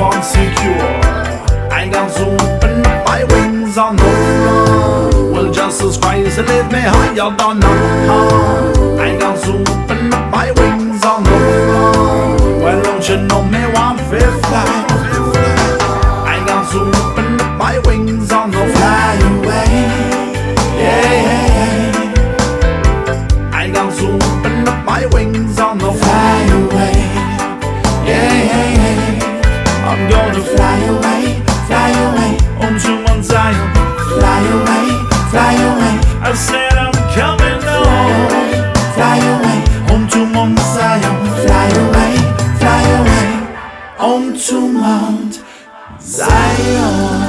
and secure. I got to open up my wings on the floor. Well, Jesus Christ, lift me higher than a car. I got to open up my wings on the floor. Well, don't you know me want to fly? I got to open up my wings on the floor. Fly away, yeah, yeah, yeah. I got to open up my wings on the floor. Fly away, yeah, yeah, yeah. I'm gonna Fly away, fly away, home to Mount Zion. fly away, fly away, I said I'm coming home. fly away, Home to Mount Zion. fly away, home to Mount Zion.